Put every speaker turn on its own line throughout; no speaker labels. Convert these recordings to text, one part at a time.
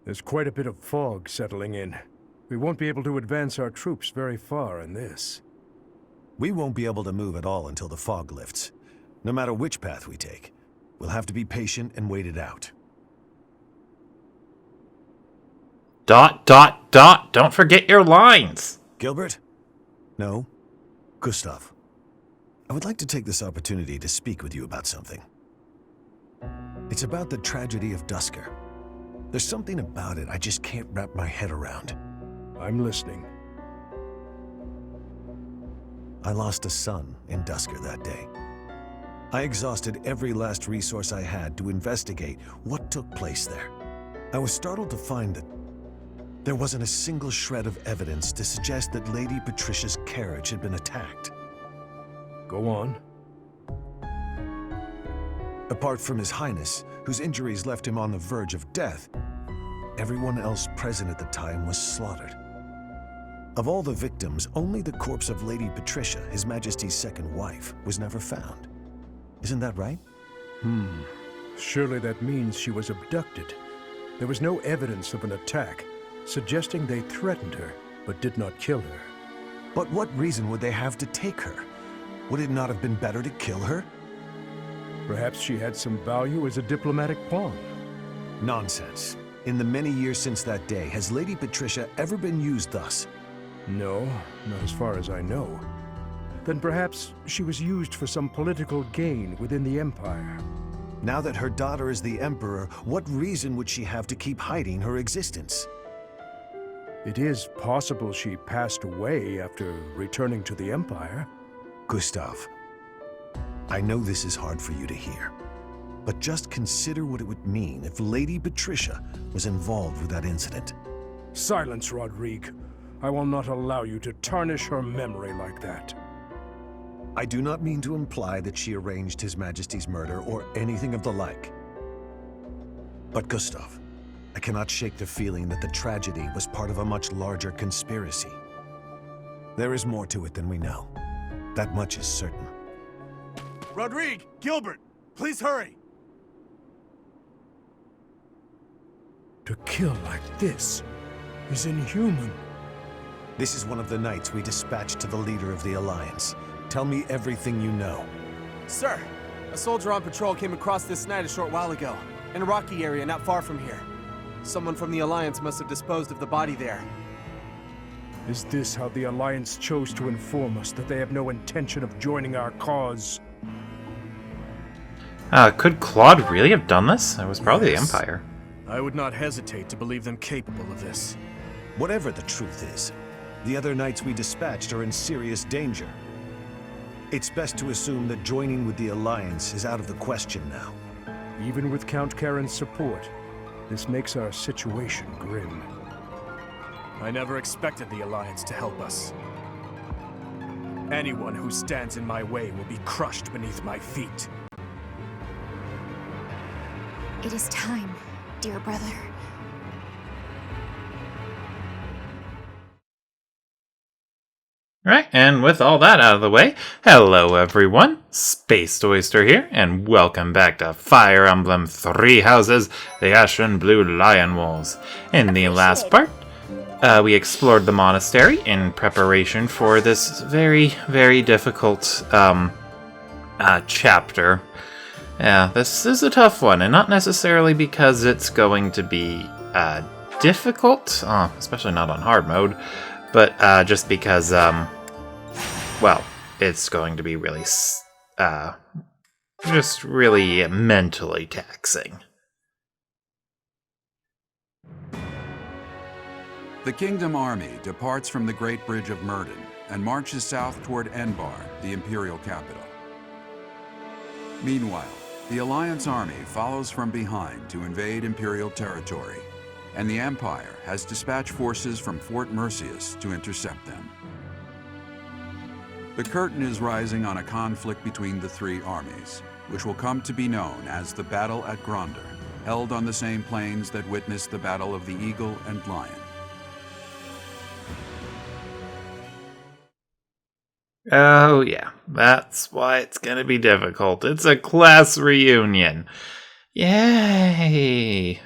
There's quite a bit of fog settling in. We won't be able to advance our troops very far in this.
We won't be able to move at all until the fog lifts. No matter which path we take, we'll have to be patient and wait it out. ...
Don't forget your lines!
Gilbert? No. Gustav. I would like to take this opportunity to speak with you about something. It's about the tragedy of Dusker. There's something about it I just can't wrap my head around.
I'm listening.
I lost a son in Dusker that day. I exhausted every last resource I had to investigate what took place there. I was startled to find that there wasn't a single shred of evidence to suggest that Lady Patricia's carriage had been attacked.
Go on.
Apart from His Highness, whose injuries left him on the verge of death, everyone else present at the time was slaughtered. Of all the victims, only the corpse of Lady Patricia, His Majesty's second wife, was never found. Isn't that right?
Surely that means she was abducted. There was no evidence of an attack, suggesting they threatened her, but did not kill her.
But what reason would they have to take her? Would it not have been better to kill her?
Perhaps she had some value as a diplomatic pawn.
Nonsense. In the many years since that day, has Lady Patricia ever been used thus?
No, not as far as I know. Then perhaps she was used for some political gain within the Empire.
Now that her daughter is the Emperor, what reason would she have to keep hiding her existence?
It is possible she passed away after returning to the Empire.
Gustav, I know this is hard for you to hear, but just consider what it would mean if Lady Patricia was involved with that incident.
Silence, Rodrigue. I will not allow you to tarnish her memory like that.
I do not mean to imply that she arranged His Majesty's murder or anything of the like. But Gustav, I cannot shake the feeling that the tragedy was part of a much larger conspiracy. There is more to it than we know. That much is certain.
Rodrigue! Gilbert! Please hurry!
To kill like this is inhuman.
This is one of the knights we dispatched to the leader of the Alliance. Tell me everything you know.
Sir, a soldier on patrol came across this night a short while ago, in a rocky area not far from here. Someone from the Alliance must have disposed of the body there.
Is this how the Alliance chose to inform us that they have no intention of joining our cause?
Could Claude really have done this? It was probably
Yes.
the Empire.
I would not hesitate to believe them capable of this.
Whatever the truth is, the other knights we dispatched are in serious danger. It's best to assume that joining with the Alliance is out of the question now.
Even with Count Karen's support, this makes our situation grim.
I never expected the Alliance to help us. Anyone who stands in my way will be crushed beneath my feet.
It is time, dear brother.
Right, and with all that out of the way, hello everyone, Spaced Oyster here, and welcome back to Fire Emblem Three Houses, the Ashen Blue Lion Wolves. In the last part, we explored the monastery in preparation for this very, very difficult chapter. Yeah, this is a tough one, and not necessarily because it's going to be difficult, especially not on hard mode, but just because, well, it's going to be really, just really mentally taxing.
The Kingdom Army departs from the Great Bridge of Myrden and marches south toward Enbar, the Imperial capital. Meanwhile, the Alliance Army follows from behind to invade Imperial territory, and the Empire has dispatched forces from Fort Mercius to intercept them. The curtain is rising on a conflict between the three armies, which will come to be known as the Battle at Gronder, held on the same plains that witnessed the Battle of the Eagle and Lion.
Oh yeah, that's why it's gonna be difficult. It's a class reunion. Yay!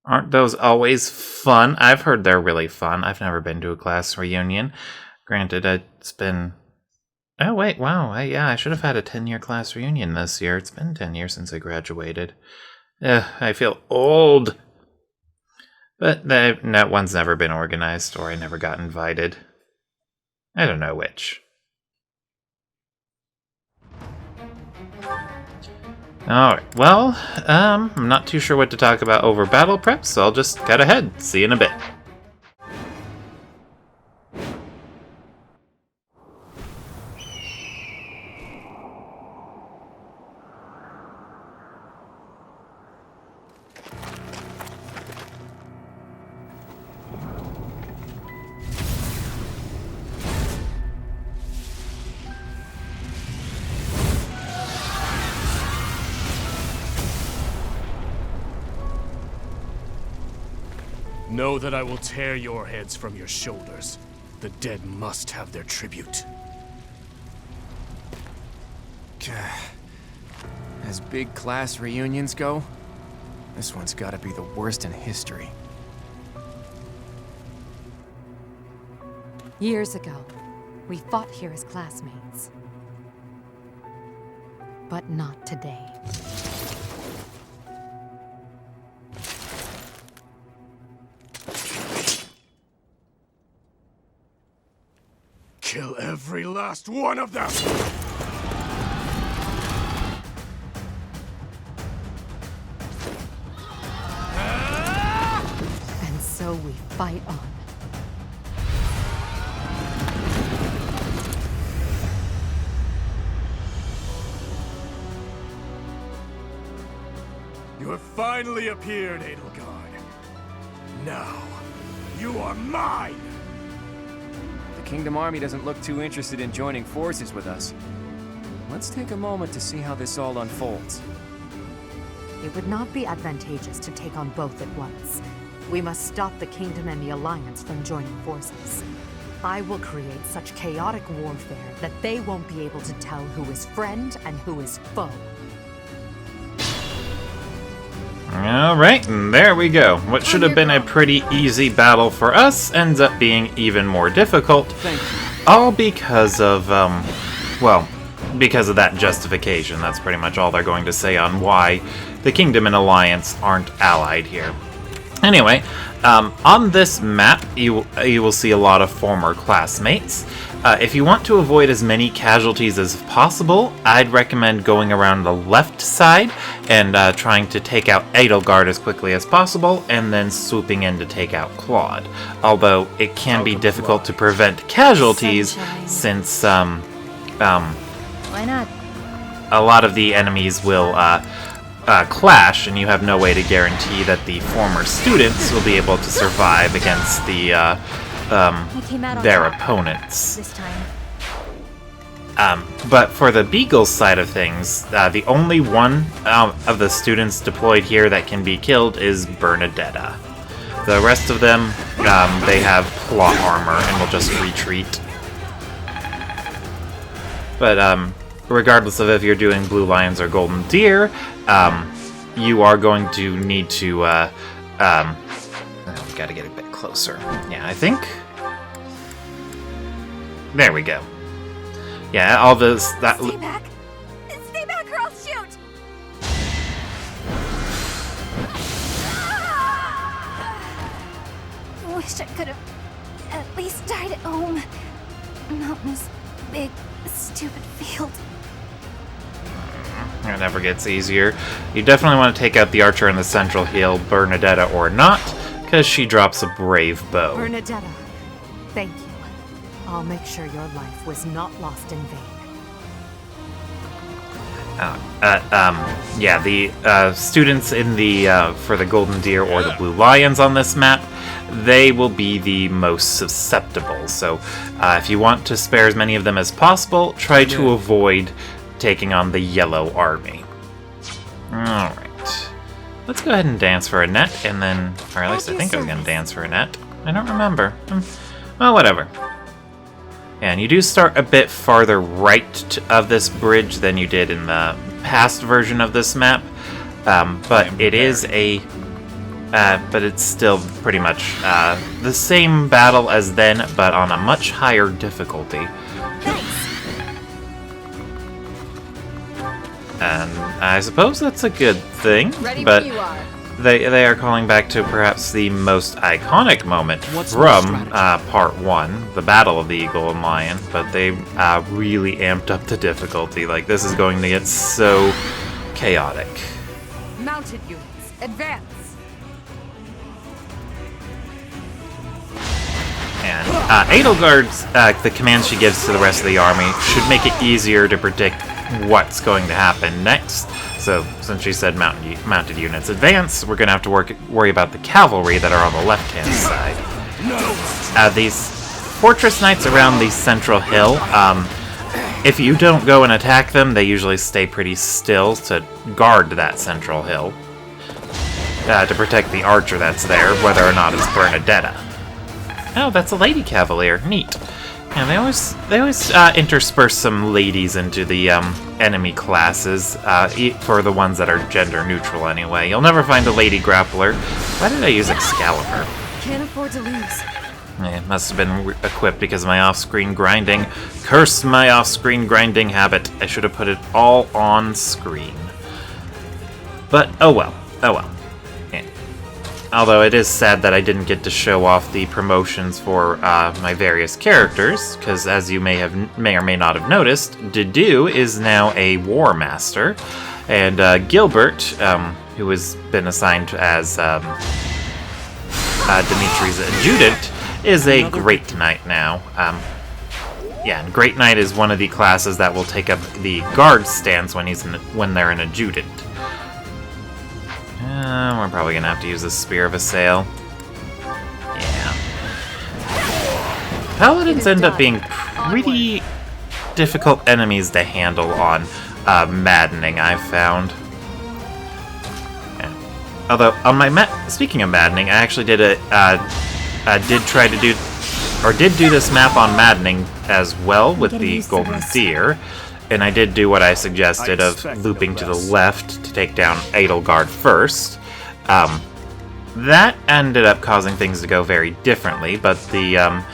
Aren't those always fun? I've heard they're really fun. I've never been to a class reunion. Granted, it's been... Oh, wait, wow. Yeah, I should have had a 10-year class reunion this year. It's been 10 years since I graduated. I feel old. But that one's never been organized, or I never got invited. I don't know which. Alright, well, I'm not too sure what to talk about over battle prep, so I'll just cut ahead. See you in a bit.
Know that I will tear your heads from your shoulders. The dead must have their tribute.
As big class reunions go, this one's gotta be the worst in history.
Years ago, we fought here as classmates. But not today.
Kill every last one of them!
And so we fight on.
You have finally appeared, Edelgard. Now, you are mine!
The Kingdom Army doesn't look too interested in joining forces with us. Let's take a moment to see how this all unfolds.
It would not be advantageous to take on both at once. We must stop the Kingdom and the Alliance from joining forces. I will create such chaotic warfare that they won't be able to tell who is friend and who is foe.
Alright, and there we go. What should have been a pretty easy battle for us ends up being even more difficult.
Thank you.
All because of, well, because of that justification. That's pretty much all they're going to say on why the Kingdom and Alliance aren't allied here. Anyway, on this map, you will see a lot of former classmates. If you want to avoid as many casualties as possible, I'd recommend going around the left side and trying to take out Edelgard as quickly as possible, and then swooping in to take out Claude. Although it can be difficult to prevent casualties, since
Why not?
a lot of the enemies will clash, and you have no way to guarantee that the former students will be able to survive against the their opponents.
This time.
But for the Beagle's side of things, the only one of the students deployed here that can be killed is Bernadetta. The rest of them, they have plot armor and will just retreat. But regardless of if you're doing Blue Lions or Golden Deer, you are going to need to, we gotta get a bit closer. Yeah, I think. There we go. Yeah, all this, that...
Stay back! Stay back or I'll shoot! Wish I could have at least died at home. Not in this big, stupid field.
It never gets easier. You definitely want to take out the archer in the central hill, Bernadetta or not, because she drops a brave bow.
Bernadetta, thank you. I'll make sure your life was not lost in vain.
Yeah, the students in the for the Golden Deer or the Blue Lions on this map, they will be the most susceptible. So if you want to spare as many of them as possible, try to avoid taking on the Yellow Army. Alright. Let's go ahead and dance for Annette, and then... Or at least I think I was going to dance for Annette. I don't remember. Well, whatever. And you do start a bit farther right of this bridge than you did in the past version of this map. But it is a but it's still pretty much the same battle as then, but on a much higher difficulty. And I suppose that's a good thing, but they are calling back to perhaps the most iconic moment from Part 1, the Battle of the Eagle and Lion, but they really amped up the difficulty. Like, this is going to get so chaotic.
Mounted units, advance!
And Edelgard's, the command she gives to the rest of the army should make it easier to predict what's going to happen next. So, since she said mounted units advance, we're going to have to worry about the cavalry that are on the left-hand side. These fortress knights around the central hill, if you don't go and attack them, they usually stay pretty still to guard that central hill. To protect the archer that's there, whether or not it's Bernadetta. Oh, that's a lady cavalier. Neat. And they always intersperse some ladies into the enemy classes, for the ones that are gender neutral anyway. You'll never find a lady grappler. Why did I use Excalibur?
Can't afford to lose.
It must have been equipped because of my off-screen grinding. Curse my off-screen grinding habit. I should have put it all on screen. But, oh well. Oh well. Yeah. Although it is sad that I didn't get to show off the promotions for my various characters, because as you may or may not have noticed, Dedue is now a War Master, and Gilbert, who has been assigned as Dimitri's adjutant, is a Great Knight now. Yeah, and Great Knight is one of the classes that will take up the guard stance when they're an adjutant. We're probably gonna have to use the Spear of Assail. Yeah. Paladins end up being pretty difficult enemies to handle on Maddening, I've found. Yeah. Although, on my speaking of Maddening, I actually did do this map on Maddening as well with the Golden Deer. And I did do what I suggested of looping to the left to take down Edelgard first. That ended up causing things to go very differently, but the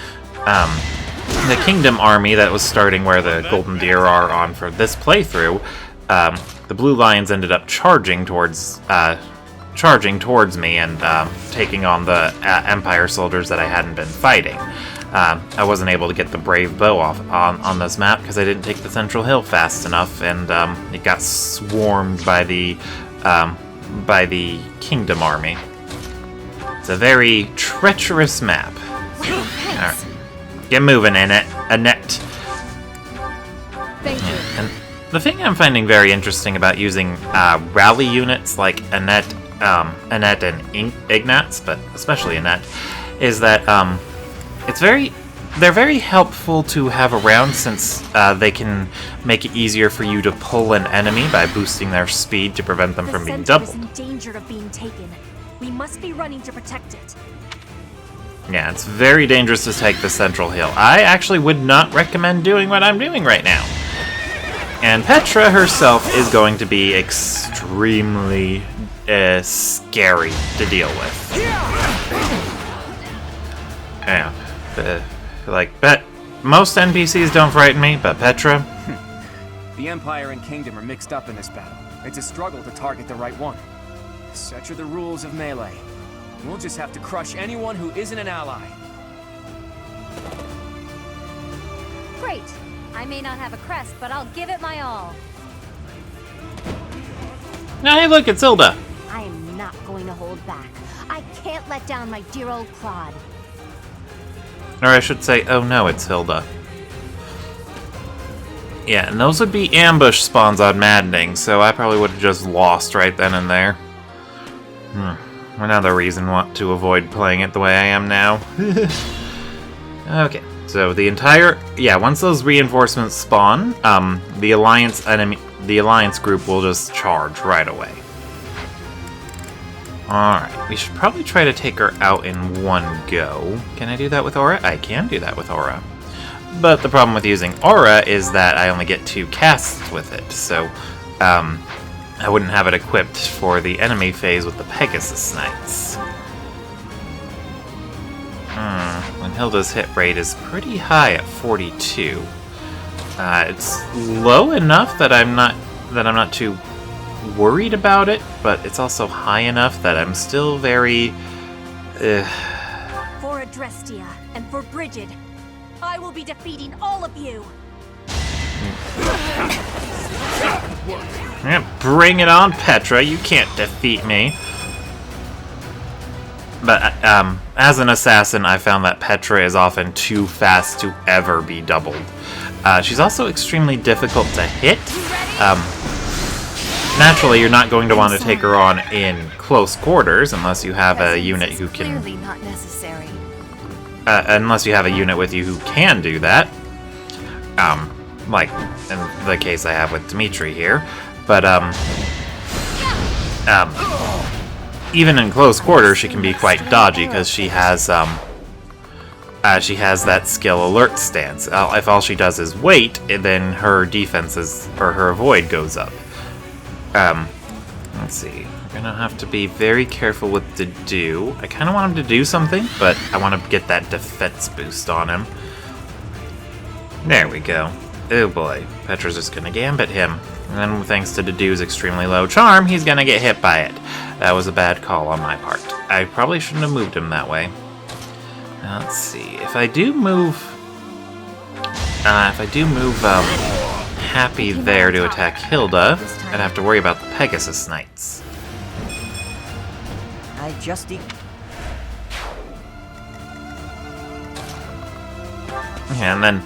Kingdom army that was starting where the Golden Deer are on for this playthrough, the Blue Lions ended up charging towards me and taking on the Empire soldiers that I hadn't been fighting. I wasn't able to get the Brave Bow off on this map because I didn't take the Central Hill fast enough, and it got swarmed by the Kingdom army. It's a very treacherous map. Alright. Get moving, Annette.
Thank you.
And the thing I'm finding very interesting about using rally units like Annette and Ignatz, but especially Annette, is that they're very helpful to have around, since they can make it easier for you to pull an enemy by boosting their speed to prevent them from being doubled.
The center is in danger of being taken. We must be running to protect it.
Yeah, it's very dangerous to take the Central Hill. I actually would not recommend doing what I'm doing right now. And Petra herself is going to be extremely scary to deal with. Yeah. Most NPCs don't frighten me, but Petra?
The Empire and Kingdom are mixed up in this battle. It's a struggle to target the right one. Such are the rules of melee. We'll just have to crush anyone who isn't an ally.
Great. I may not have a crest, but I'll give it my all.
Hey, look, it's Hilda.
I am not going to hold back. I can't let down my dear old Claude.
Or I should say, oh no, it's Hilda. Yeah, and those would be ambush spawns on Maddening, so I probably would have just lost right then and there. Another reason to avoid playing it the way I am now. Okay, so once those reinforcements spawn, the Alliance group will just charge right away. Alright, we should probably try to take her out in one go. Can I do that with Aura? I can do that with Aura. But the problem with using Aura is that I only get 2 casts with it, so I wouldn't have it equipped for the enemy phase with the Pegasus Knights. And Hilda's hit rate is pretty high at 42. It's low enough that I'm not too worried about it, but it's also high enough that I'm still very.
For Adrestia and for Brigid, I will be defeating all of you.
Yeah, bring it on, Petra. You can't defeat me. But as an assassin, I found that Petra is often too fast to ever be doubled. She's also extremely difficult to hit. Naturally, you're not going to want to take her on in close quarters unless you have a unit who can.
Clearly not necessary.
Unless you have a unit with you who can do that. Like in the case I have with Dimitri here. But even in close quarters, she can be quite dodgy because she has that skill alert stance. If all she does is wait, then her defenses or her avoid goes up. Let's see. We're gonna have to be very careful with the do. I kind of want him to do something, but I want to get that defense boost on him. There we go. Oh boy, Petra's just gonna gambit him. And then thanks to Dedue's extremely low charm, he's gonna get hit by it. That was a bad call on my part. I probably shouldn't have moved him that way. Now, let's see. If I do move Happy there to attack Hilda, I'd have to worry about the Pegasus Knights.
I just
And then,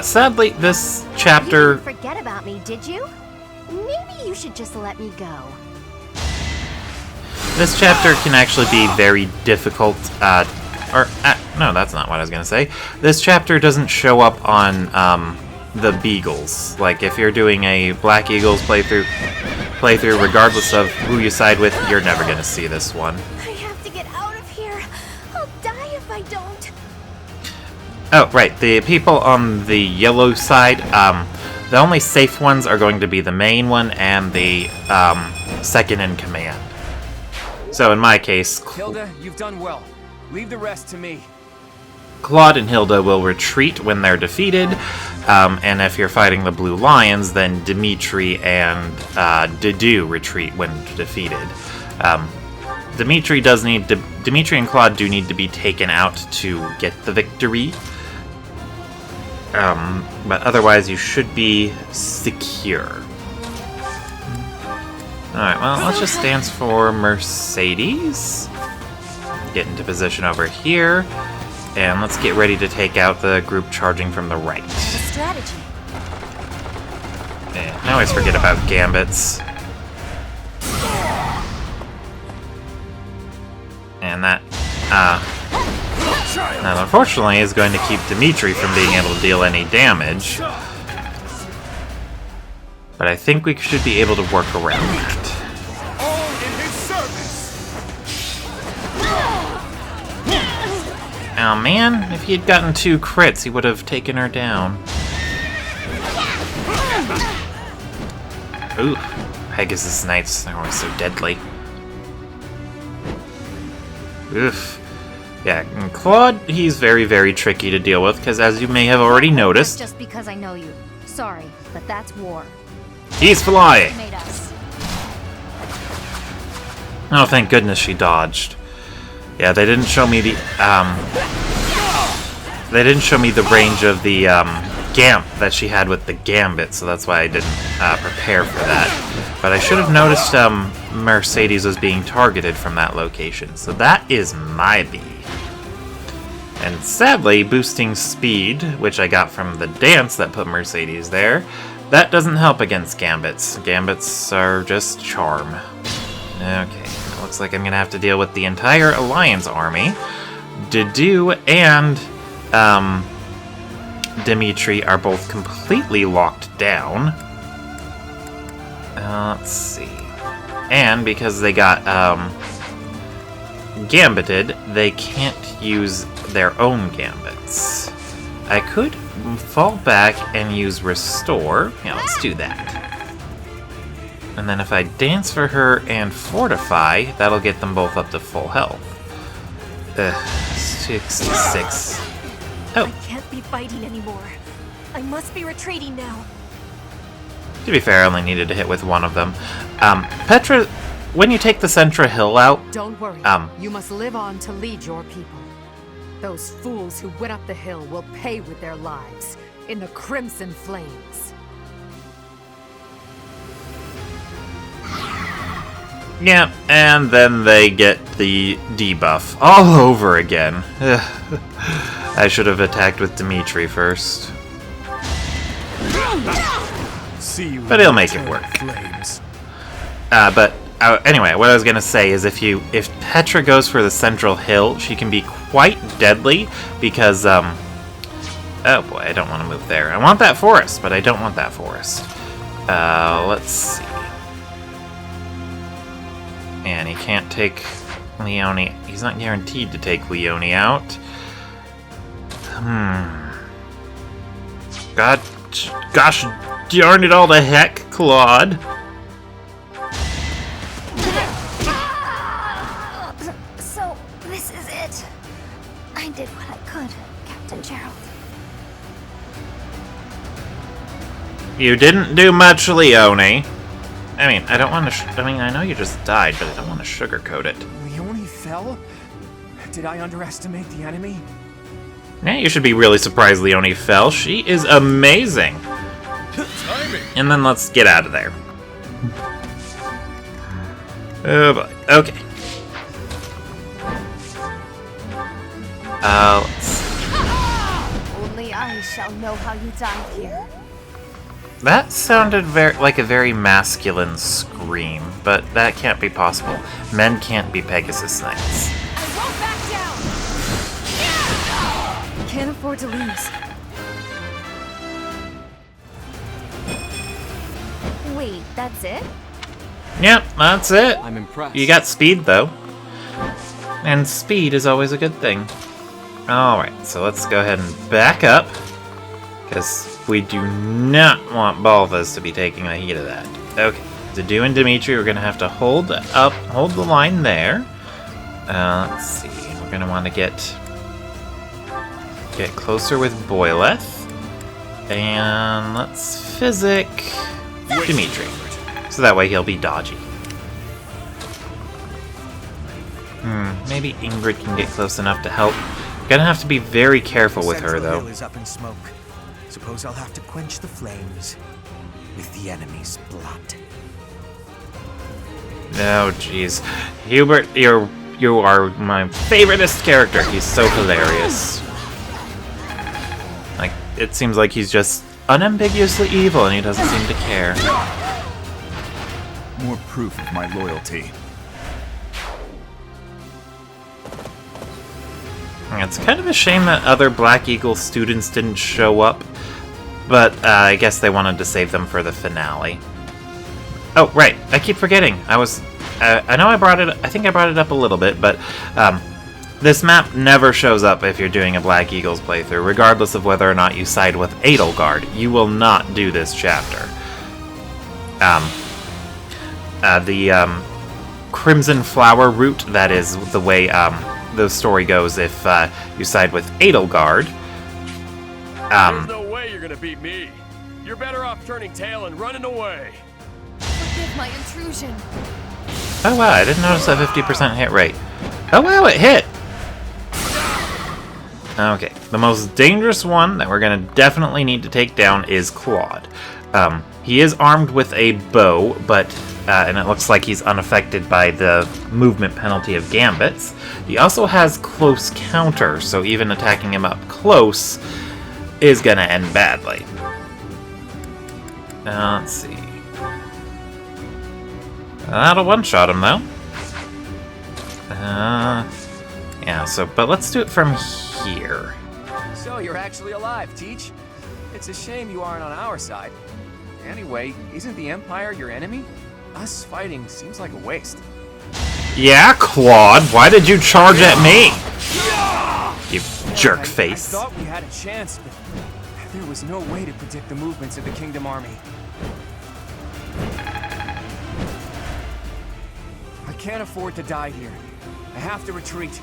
sadly, this chapter...
You didn't forget about me, did you? Maybe you should just let me go.
This chapter can actually be very difficult, no, that's not what I was going to say. This chapter doesn't show up on, the Beagles. Like, if you're doing a Black Eagles playthrough, regardless of who you side with, you're never going to see this one.
I have to get out of here. I'll die if I don't.
Oh, right. The people on the yellow side, the only safe ones are going to be the main one and the second in command. So in my case,
Hilda, you've done well. Leave the rest to me.
Claude and Hilda will retreat when they're defeated, and if you're fighting the Blue Lions, then Dimitri and Dedue retreat when defeated. Dimitri and Claude do need to be taken out to get the victory. But otherwise, you should be secure. Alright, well, let's just dance for Mercedes. Get into position over here. And let's get ready to take out the group charging from the right.
Strategy.
Yeah, I always forget about gambits. And that unfortunately is going to keep Dimitri from being able to deal any damage. But I think we should be able to work around that. Oh man, if he had gotten 2 crits, he would have taken her down. Ooh, Pegasus Knights, they're always so deadly. Oof. Yeah, and Claude, he's very, very tricky to deal with, because as you may have already noticed...
Just because I know you. Sorry, but that's war.
He's flying!
Made us.
Oh, thank goodness she dodged. Yeah, they didn't show me the, range of the, Gamp that she had with the Gambit, so that's why I didn't, prepare for that. But I should have noticed, Mercedes was being targeted from that location, so that is my B. And sadly, boosting speed, which I got from the dance that put Mercedes there, that doesn't help against Gambits. Gambits are just charm. Okay. Looks like I'm going to have to deal with the entire Alliance army. Dedue and Dimitri are both completely locked down. Let's see. And because they got gambited, they can't use their own gambits. I could fall back and use Restore. Yeah, let's do that. And then if I dance for her and fortify, that'll get them both up to full health. 66. Oh.
I can't be fighting anymore. I must be retreating now.
To be fair, I only needed to hit with one of them. Petra, when you take the Centra Hill out...
Don't worry. You must live on to lead your people. Those fools who went up the hill will pay with their lives in the crimson flames.
Yeah, and then they get the debuff all over again. I should have attacked with Dimitri first. But he'll make it work. Anyway, what I was gonna say is if Petra goes for the central hill, she can be quite deadly because oh boy, I don't want to move there. I want that forest, but I don't want that forest. Let's see. And he can't take Leone. He's not guaranteed to take Leone out. Gosh darn it all to heck, Claude.
So, this is it. I did what I could, Captain Gerald.
You didn't do much, Leone. I mean, I don't want to. I know you just died, but I don't want to sugarcoat it.
Leone fell? Did I underestimate the enemy?
Yeah, you should be really surprised Leone fell. She is amazing. And then let's get out of there. Oh boy. Okay. Let's see.
Only I shall know how you died here.
That sounded like a very masculine scream, but that can't be possible. Men can't be Pegasus Knights.
I won't back down!
Can't afford to lose. Wait, that's it?
Yep, that's it.
I'm impressed.
You got speed, though. And speed is always a good thing. Alright, so let's go ahead and back up. Because we do not want Balthus to be taking the heat of that. Okay, Dadu and Dimitri, we're going to have to hold the line there. Let's see, we're going to want to get closer with Boyleth. And let's physic Dimitri. So that way he'll be dodgy. Maybe Ingrid can get close enough to help. Gonna have to be very careful with her, though.
Hill is up in smoke. Suppose I'll have to quench the flames with the enemy's blood.
Oh, jeez. Hubert, you are my favoriteest character. He's so hilarious. Like, it seems like he's just unambiguously evil and he doesn't seem to care.
More proof of my loyalty.
It's kind of a shame that other Black Eagle students didn't show up, but I guess they wanted to save them for the finale. Oh, right. I keep forgetting. I know I brought it. I think I brought it up a little bit, but this map never shows up if you're doing a Black Eagles playthrough, regardless of whether or not you side with Edelgard. You will not do this chapter. The Crimson Flower route, that is the way the story goes if you side with Edelgard.
There's no way you're gonna beat me. You're better off turning tail and running away.
Forgive my intrusion.
Oh wow, I didn't notice that 50% hit rate. Oh wow, it hit! Okay, the most dangerous one that we're gonna definitely need to take down is Claude. He is armed with a bow, but and it looks like he's unaffected by the movement penalty of gambits. He also has close counter, so even attacking him up close is gonna end badly. Let's see. That'll one-shot him, though. Yeah, but let's do it from here.
So you're actually alive, Teach. It's a shame you aren't on our side. Anyway, isn't the Empire your enemy? Us fighting seems like a waste.
Yeah, Claude, why did you charge at me? You jerk face.
I thought we had a chance, but there was no way to predict the movements of the Kingdom Army. can't afford to die here. I have to retreat.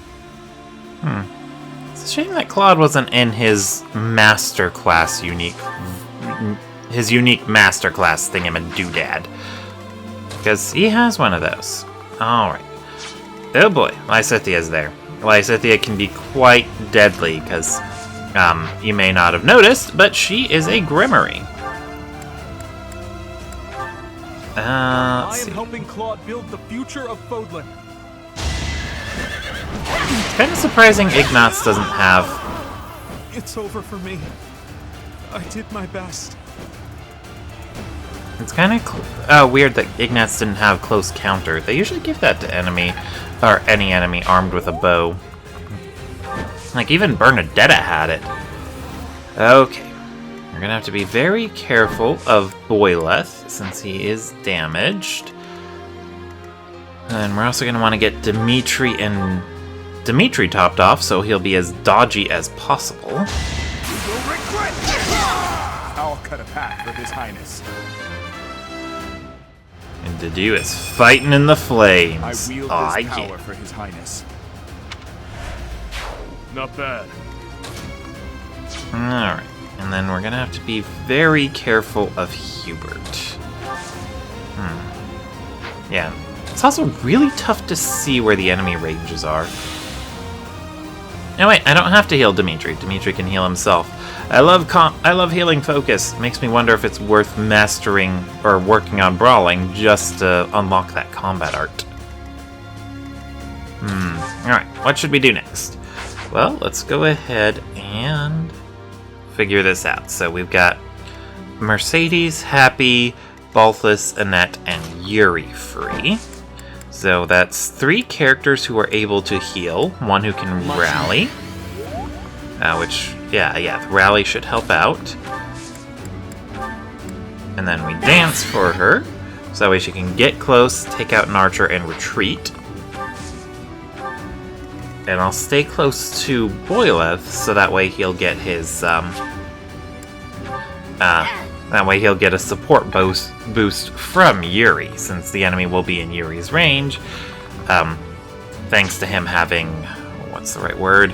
It's a shame that Claude wasn't in his masterclass unique masterclass thingamadoodad. Because he has one of those. Alright. Oh boy, Lysithia's there. Lysithia can be quite deadly, because you may not have noticed, but she is a Grimoire.
I am helping Claude build the future of Fodlan.
It's kind of surprising Ignatz doesn't have...
It's over for me. I did my best.
It's kind of weird that Ignatz didn't have close counter. They usually give that to enemy, or any enemy armed with a bow. Like, even Bernadetta had it. Okay. We're gonna have to be very careful of Boyleth, since he is damaged. And we're also gonna want to get Dimitri topped off, so he'll be as dodgy as possible.
You will regret this! I'll cut a path for His Highness.
And Dedue is fighting in the flames.
I wield this power for His Highness.
Not bad.
Alright. And then we're gonna have to be very careful of Hubert. Yeah. It's also really tough to see where the enemy ranges are. No, wait, I don't have to heal Dimitri. Dimitri can heal himself. I love healing focus. Makes me wonder if it's worth mastering or working on brawling just to unlock that combat art. Alright, what should we do next? Well, let's go ahead and figure this out. So we've got Mercedes, Happy, Balthus, Annette, and Yuri free. So that's 3 characters who are able to heal, 1 who can rally, which, the rally should help out. And then we dance for her, so that way she can get close, take out an archer, and retreat. And I'll stay close to Boyleth, so that way he'll get his, that way he'll get a support boost from Yuri, since the enemy will be in Yuri's range. Thanks to him having... what's the right word?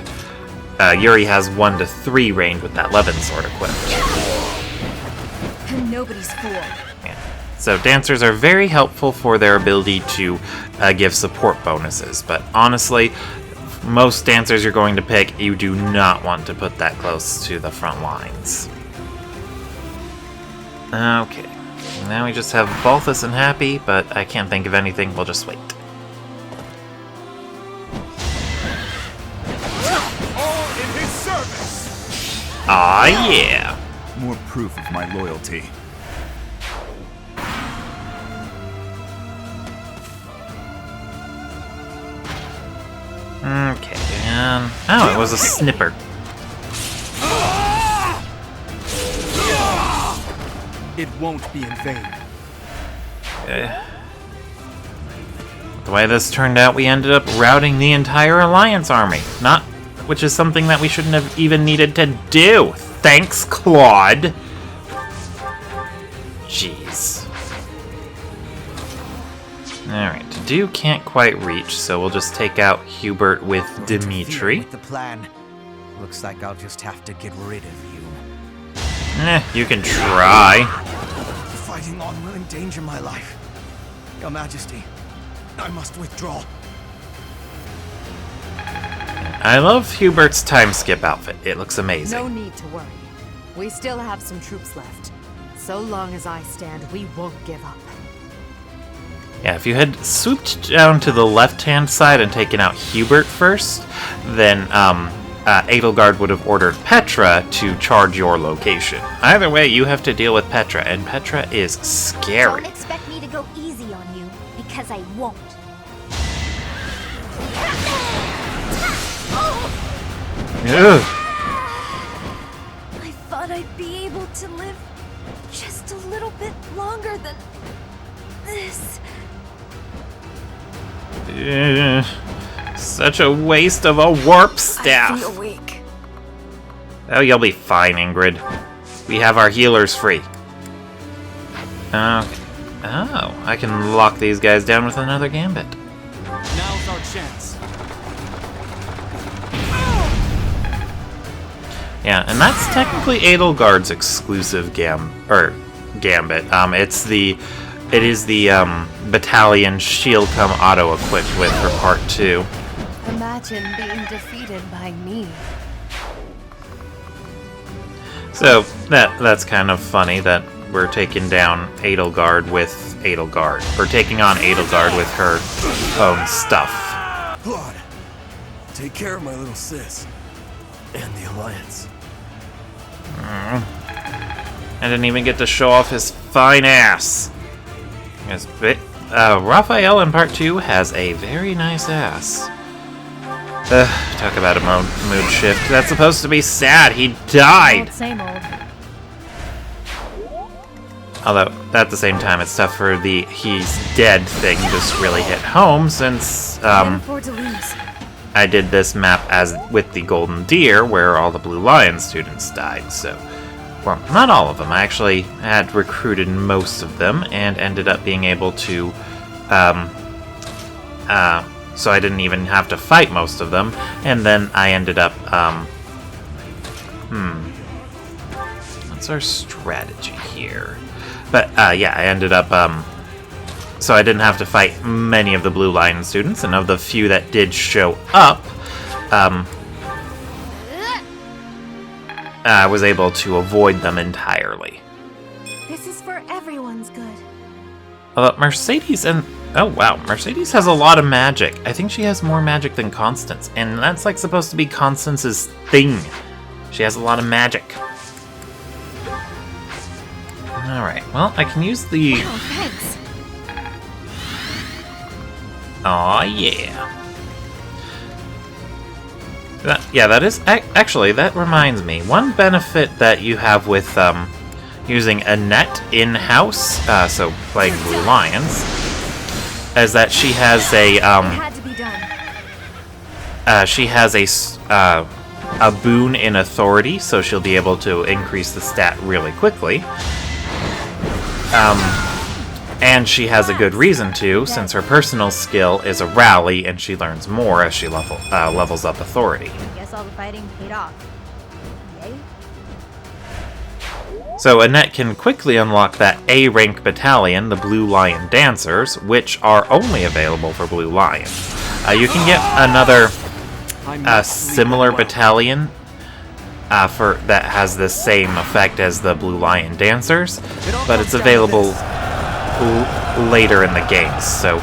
Yuri has 1 to 3 range with that Levin sword equipped.
Nobody's fool.
Yeah. So dancers are very helpful for their ability to give support bonuses, but honestly, most dancers you're going to pick, you do not want to put that close to the front lines. Okay, now we just have Balthus and Happy, but I can't think of anything, we'll just wait.
All in his service!
Ah, yeah!
More proof of my loyalty.
Okay, and... oh, it was a snipper.
It won't be in vain.
The way this turned out, we ended up routing the entire Alliance army. Which is something that we shouldn't have even needed to do. Thanks, Claude. Jeez. Alright, Dedue can't quite reach, so we'll just take out Hubert with Dimitri.
With the plan. Looks like I'll just have to get rid of you.
You can try.
Fighting on will endanger my life. Your Majesty, I must withdraw.
I love Hubert's time skip outfit. It looks amazing.
No need to worry. We still have some troops left. So long as I stand, we won't give up.
Yeah, if you had swooped down to the left-hand side and taken out Hubert first, then Edelgard would have ordered Petra to charge your location. Either way, you have to deal with Petra, and Petra is scary.
Don't expect me to go easy on you, because I won't.
Ugh.
I thought I'd be able to live just a little bit longer than this.
Such a waste of a warp staff.
I feel weak.
Oh, you'll be fine, Ingrid. We have our healers free. Okay. Oh, I can lock these guys down with another gambit.
is our chance.
Yeah, and that's technically Edelgard's exclusive gambit. It is the battalion shield come auto equipped with for part 2.
Imagine being defeated by me.
So that's kind of funny that we're taking down Edelgard with Edelgard. We're taking on Edelgard with her own stuff.
Claude, take care of my little sis. And the Alliance.
I didn't even get to show off his fine ass. Raphael in part 2 has a very nice ass. Talk about a mood shift. That's supposed to be sad. He died.
Same old.
Although, at the same time, it's tough for the he's dead thing just really hit home since I did this map as with the Golden Deer where all the Blue Lion students died, so... Well, not all of them. I actually had recruited most of them and ended up being able to, so I didn't even have to fight most of them, and then I ended up, what's our strategy here? But, yeah, I ended up, so I didn't have to fight many of the Blue Lion students, and of the few that did show up, I was able to avoid them entirely.
This is for everyone's good.
Although Mercedes and... Oh wow, Mercedes has a lot of magic. I think she has more magic than Constance, and that's like supposed to be Constance's thing. She has a lot of magic. Alright, well, I can use the...
Oh, thanks.
Aw, yeah. That is... Actually, that reminds me. One benefit that you have with using Annette in-house, so playing Blue Lions, is that she has a... she has a boon in authority, so she'll be able to increase the stat really quickly. And she has a good reason to, since her personal skill is a rally, and she learns more as she levels up authority.
Guess all the fighting paid off. Yay?
So Annette can quickly unlock that A-rank battalion, the Blue Lion Dancers, which are only available for Blue Lion. You can get another similar battalion that has the same effect as the Blue Lion Dancers, but it's available later in the game, so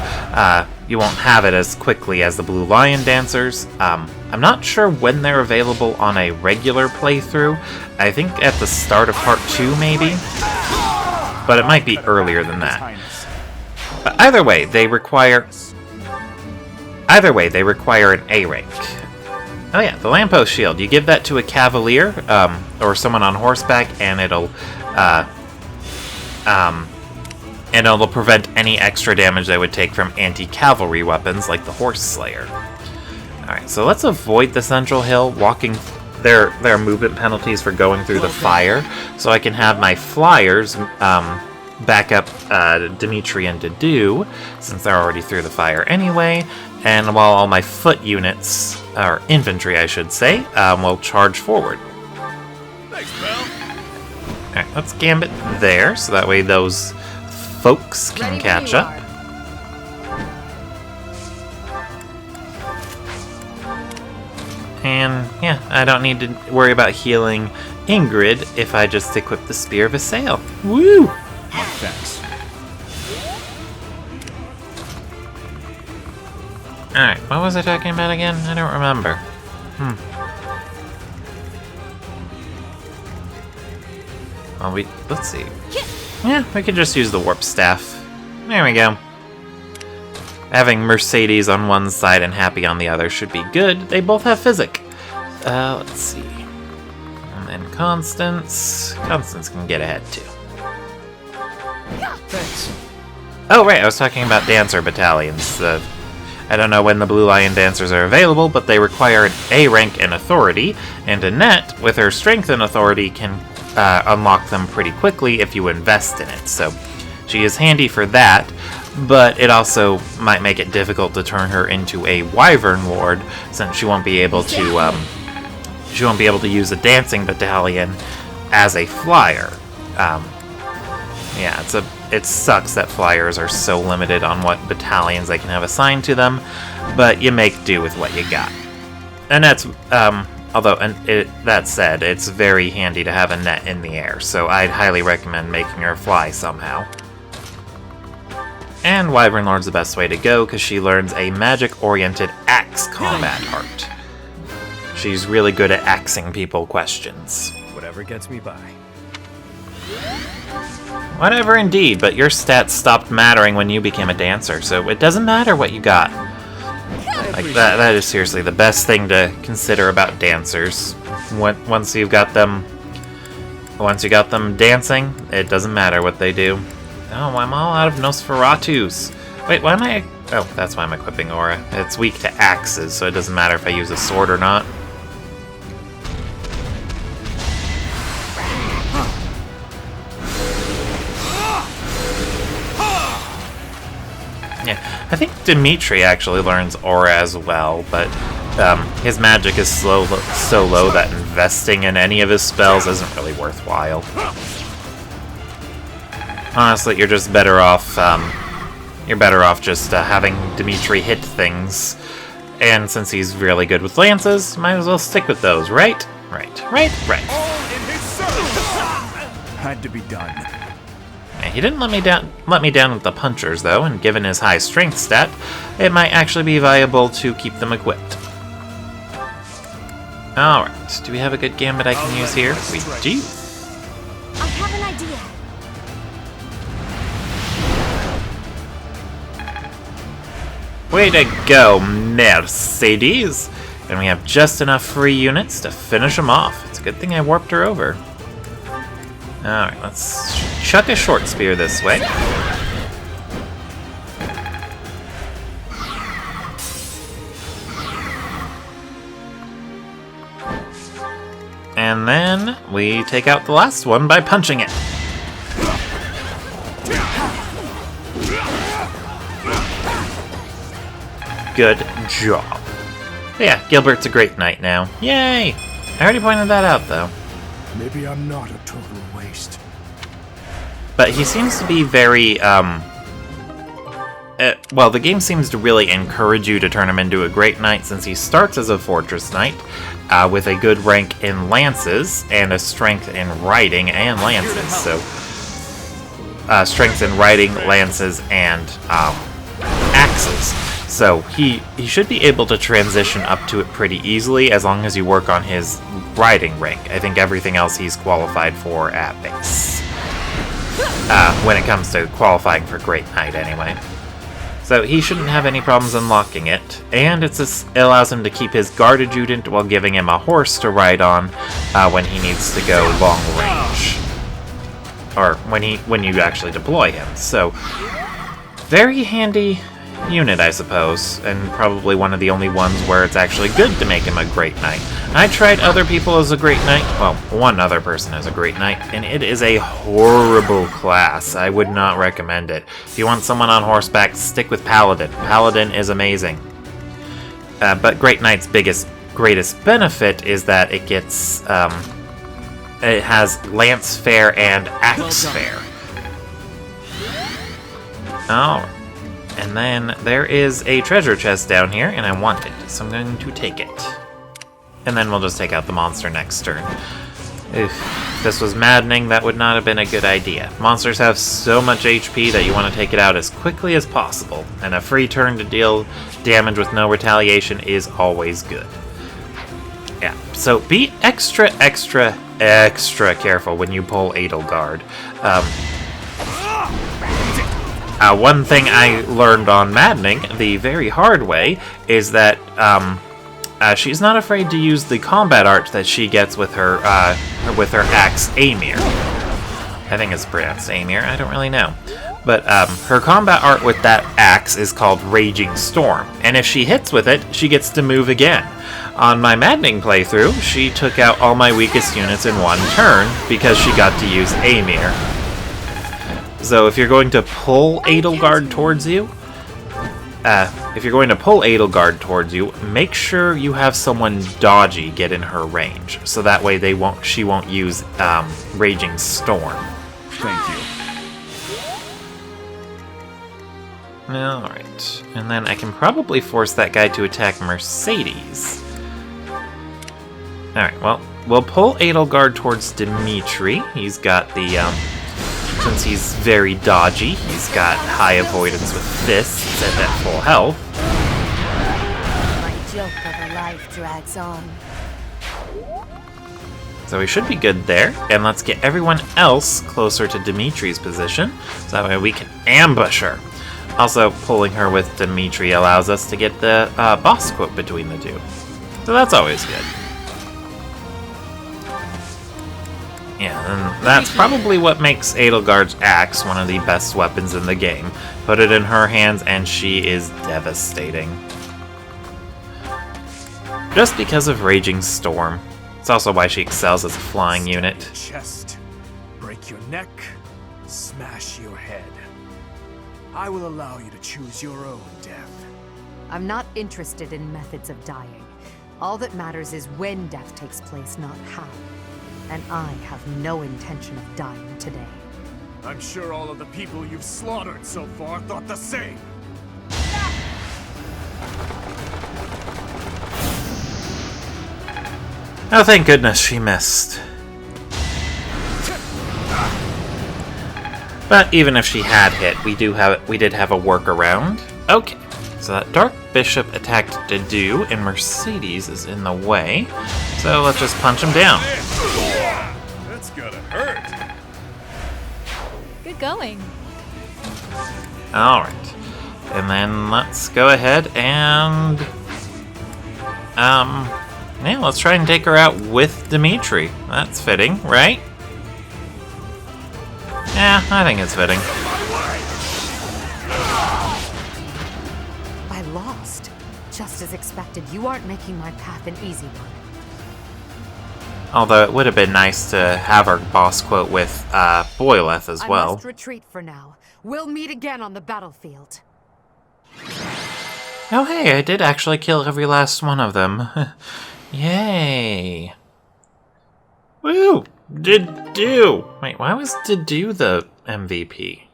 you won't have it as quickly as the Blue Lion Dancers. I'm not sure when they're available on a regular playthrough. I think at the start of part 2 maybe, but it might be earlier than that. But either way, they require an A rank. Oh yeah, the lamppost shield. You give that to a cavalier or someone on horseback, and it'll prevent any extra damage they would take from anti-cavalry weapons like the Horse Slayer. Alright, so let's avoid the central hill, walking their movement penalties for going through the fire, so I can have my flyers back up Dimitri and Dedu, since they're already through the fire anyway, and while all my foot units, or infantry I should say, will charge forward.
Thanks, pal.
Alright, let's gambit there, so that way those folks can catch up. And yeah, I don't need to worry about healing Ingrid if I just equip the Spear of Assail. Woo!
Thanks.
Alright, what was I talking about again? I don't remember. Well, let's see. Yeah, we can just use the warp staff. There we go. Having Mercedes on one side and Happy on the other should be good. They both have physic. Let's see. And then Constance. Constance can get ahead too.
Thanks.
Oh, right, I was talking about dancer battalions. I don't know when the Blue Lion Dancers are available, but they require an A rank and authority, and Annette, with her strength and authority, can unlock them pretty quickly if you invest in it, so she is handy for that. but it also might make it difficult to turn her into a Wyvern Lord, since she won't be able to use a dancing battalion as a flyer. Yeah, it sucks that flyers are so limited on what battalions they can have assigned to them, but you make do with what you got. And that's, that said, it's very handy to have a net in the air, so I'd highly recommend making her fly somehow. And Wyvern Lord's the best way to go, because she learns a magic-oriented axe combat art. She's really good at axing people questions.
Whatever gets me by.
Whatever indeed, but your stats stopped mattering when you became a dancer, so it doesn't matter what you got. Like, that is seriously the best thing to consider about dancers. Once you got them dancing, it doesn't matter what they do. Oh, I'm all out of Nosferatus. Wait, why am I... Oh, that's why I'm equipping Aura. It's weak to axes, so it doesn't matter if I use a sword or not. Yeah, I think Dimitri actually learns Aura as well, but his magic is so low that investing in any of his spells isn't really worthwhile. Honestly, you're just better off. Just having Dimitri hit things, and since he's really good with lances, might as well stick with those, right? Right.
All in his service. Had to be done.
He didn't let me down with the punchers, though, and given his high strength stat, it might actually be viable to keep them equipped. Alright, do we have a good gambit I can use here? We do.
I have an idea.
Way to go, Mercedes! And we have just enough free units to finish them off. It's a good thing I warped her over. Alright, let's chuck a short spear this way. And then we take out the last one by punching it. Good job. But yeah, Gilbert's a great knight now. Yay! I already pointed that out, though.
Maybe I'm not a total waste.
But he seems to be very, well, the game seems to really encourage you to turn him into a great knight, since he starts as a fortress knight, with a good rank in lances, and a strength in riding and lances. So, strength in riding, lances, and, axes. So, he should be able to transition up to it pretty easily, as long as you work on his riding rank. I think everything else he's qualified for at base. When it comes to qualifying for Great Knight, anyway. So he shouldn't have any problems unlocking it, and it allows him to keep his guard adjutant while giving him a horse to ride on when he needs to go long range. Or when you actually deploy him. So, very handy unit, I suppose, and probably one of the only ones where it's actually good to make him a Great Knight. I tried other people as a Great Knight, well, one other person as a Great Knight, and it is a horrible class. I would not recommend it. If you want someone on horseback, stick with Paladin. Paladin is amazing. But Great Knight's greatest benefit is that it gets, it has Lance Fair and Axe Fair. Alright. And then there is a treasure chest down here, and I want it, so I'm going to take it. And then we'll just take out the monster next turn. If this was maddening, that would not have been a good idea. Monsters have so much HP that you want to take it out as quickly as possible, and a free turn to deal damage with no retaliation is always good. Yeah, so be extra careful when you pull Edelgard. One thing I learned on Maddening, the very hard way, is that she's not afraid to use the combat art that she gets with her axe Amir. I think it's pronounced Amir, I don't really know. But her combat art with that axe is called Raging Storm, and if she hits with it, she gets to move again. On my Maddening playthrough, she took out all my weakest units in one turn because she got to use Amir. So if you're going to pull Edelgard towards you, make sure you have someone dodgy get in her range, so that way she won't use Raging Storm.
Thank you.
Alright, and then I can probably force that guy to attack Mercedes. Alright, well, we'll pull Edelgard towards Dimitri. He's got the, since he's very dodgy, he's got high avoidance with fists and at full health.
My joke of a life drags on.
So we should be good there, and let's get everyone else closer to Dimitri's position, so that way we can ambush her. Also, pulling her with Dimitri allows us to get the boss quote between the two. So that's always good. Yeah, and that's probably what makes Edelgard's axe one of the best weapons in the game. Put it in her hands and she is devastating. Just because of Raging Storm. It's also why she excels as a flying unit.
Chest, break your neck, smash your head. I will allow you to choose your own death.
I'm not interested in methods of dying. All that matters is when death takes place, not how. And I have no intention of dying today.
I'm sure all of the people you've slaughtered so far thought the same.
Oh, thank goodness she missed. But even if she had hit, we did have a workaround. Okay, so that Dark Bishop attacked Dedu, and Mercedes is in the way. So let's just punch him down.
That's gotta hurt.
Good going.
Alright. And then let's go ahead and... yeah, let's try and take her out with Dimitri. That's fitting, right? Yeah, I think it's fitting.
I lost. Just as expected, you aren't making my path an easy one.
Although it would have been nice to have our boss quote with Boyleth as well.
I must retreat for now. We'll meet again on the battlefield.
Oh hey, I did actually kill every last one of them. Yay! Woo! Dedu! Wait, why was Dedu the MVP?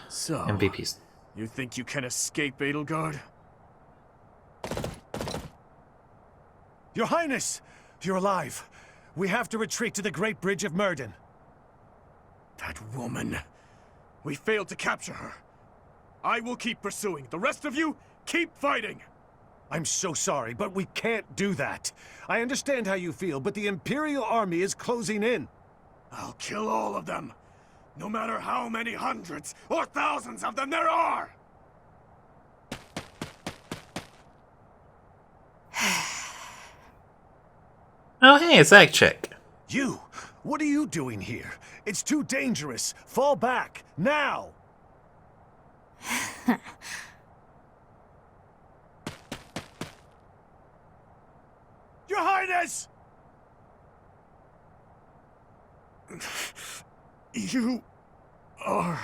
So,
MVPs.
you think you can escape Edelgard?
Your Highness! You're alive. We have to retreat to the Great Bridge of Myrden.
That woman. We failed to capture her. I will keep pursuing. The rest of you, keep fighting!
I'm so sorry, but we can't do that. I understand how you feel, but the Imperial Army is closing in.
I'll kill all of them. No matter how many hundreds or thousands of them there are!
Oh hey, it's that chick.
You! What are you doing here? It's too dangerous. Fall back, now!
Your Highness! You are...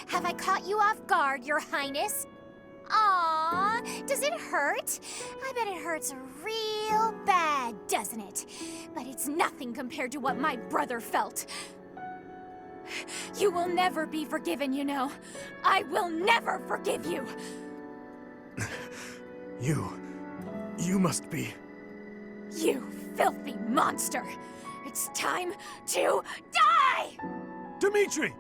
Have I caught you off guard, Your Highness? Aww, does it hurt? I bet it hurts real bad, doesn't it? But it's nothing compared to what my brother felt. You will never be forgiven, you know. I will never forgive you.
You must be...
You filthy monster. It's time to die!
Dimitri!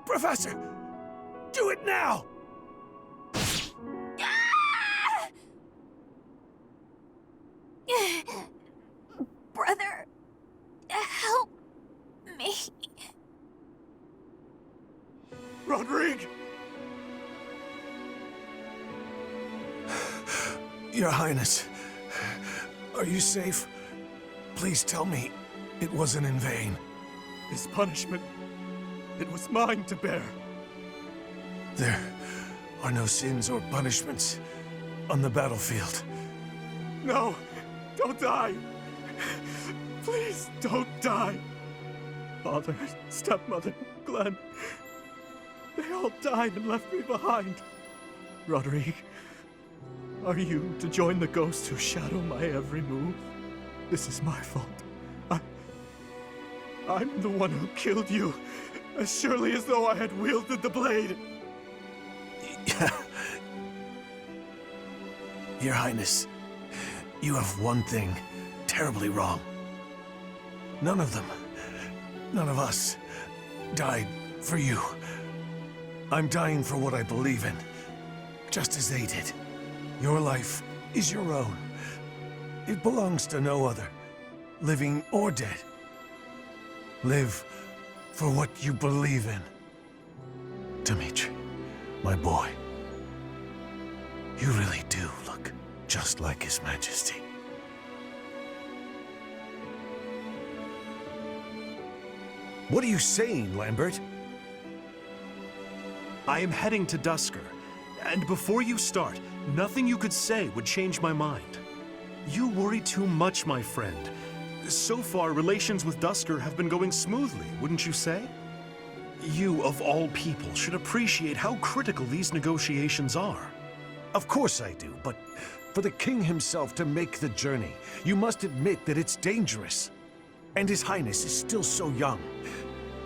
Professor! Do it now!
Brother, help me.
Rodrigue!
Your Highness, are you safe? Please tell me it wasn't in vain.
This punishment, it was mine to bear.
There are no sins or punishments on the battlefield.
No, don't die. Please don't die. Father, stepmother, Glenn, they all died and left me behind. Roderick, are you to join the ghosts who shadow my every move? This is my fault. I'm the one who killed you, as surely as though I had wielded the blade.
Your Highness, you have one thing terribly wrong. None of them, none of us, died for you. I'm dying for what I believe in, just as they did. Your life is your own. It belongs to no other, living or dead. Live for what you believe in. Dimitri, my boy, you really do look just like His Majesty. What are you saying, Lambert?
I am heading to Dusker, and before you start, nothing you could say would change my mind. You worry too much, my friend. So far, relations with Dusker have been going smoothly, wouldn't you say? You, of all people, should appreciate how critical these negotiations are.
Of course I do, but for the king himself to make the journey, you must admit that it's dangerous. And His Highness is still so young.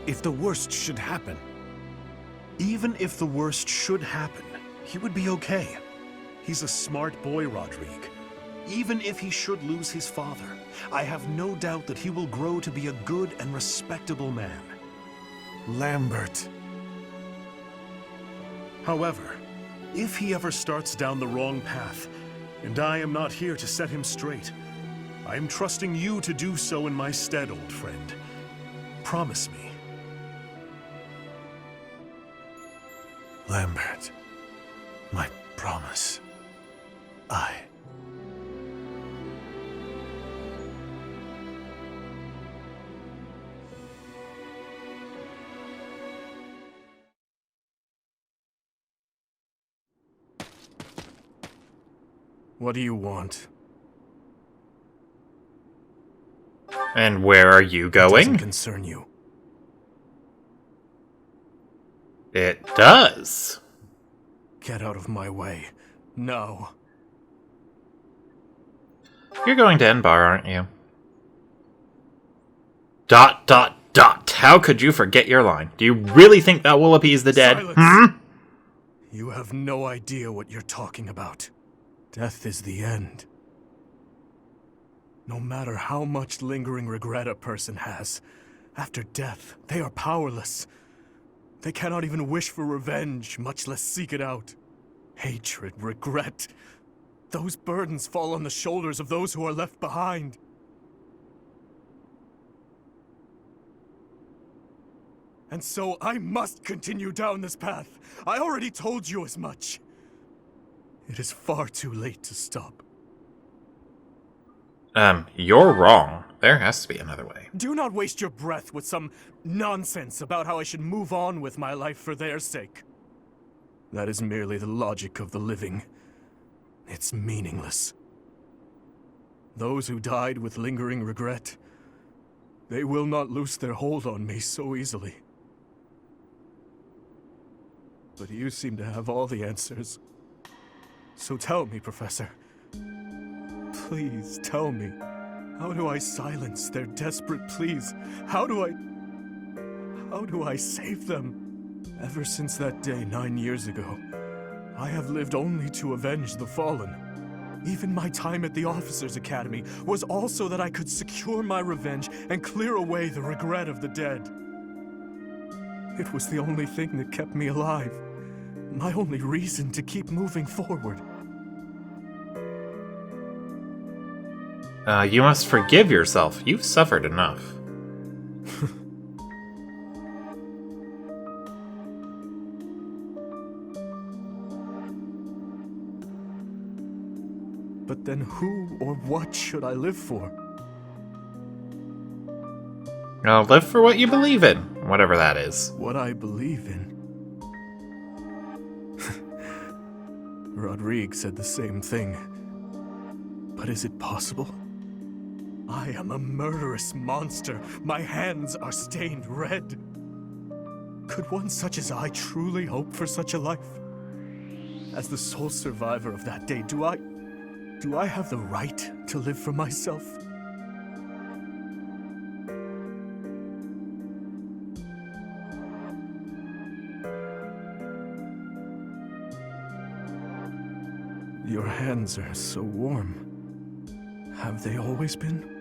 If the worst should happen...
Even if the worst should happen, he would be okay. He's a smart boy, Rodrigue. Even if he should lose his father, I have no doubt that he will grow to be a good and respectable man.
Lambert.
However, if he ever starts down the wrong path, and I am not here to set him straight, I am trusting you to do so in my stead, old friend. Promise me.
Lambert, my promise.
What do you want?
And where are you
It
going?
doesn't concern you.
It does.
Get out of my way. No.
You're going to Enbar, aren't you? ... How could you forget your line? Do you really think that will appease the dead?
Silence. You have no idea what you're talking about. Death is the end. No matter how much lingering regret a person has, after death, they are powerless. They cannot even wish for revenge, much less seek it out. Hatred, regret, those burdens fall on the shoulders of those who are left behind. And so I must continue down this path. I already told you as much. It is far too late to stop.
You're wrong. There has to be another way.
Do not waste your breath with some nonsense about how I should move on with my life for their sake. That is merely the logic of the living. It's meaningless. Those who died with lingering regret, they will not loose their hold on me so easily. But you seem to have all the answers. So tell me, Professor. Please tell me. How do I silence their desperate pleas? How do I save them? Ever since that day 9 years ago, I have lived only to avenge the fallen. Even my time at the Officers' Academy was also that I could secure my revenge and clear away the regret of the dead. It was the only thing that kept me alive. My only reason to keep moving forward.
You must forgive yourself. You've suffered enough.
But then who or what should I live for?
Live for what you believe in, whatever that is.
What I believe in. Rodrigue said the same thing. But is it possible? I am a murderous monster. My hands are stained red. Could one such as I truly hope for such a life? As the sole survivor of that day, do I have the right to live for myself? Your hands are so warm. Have they always been?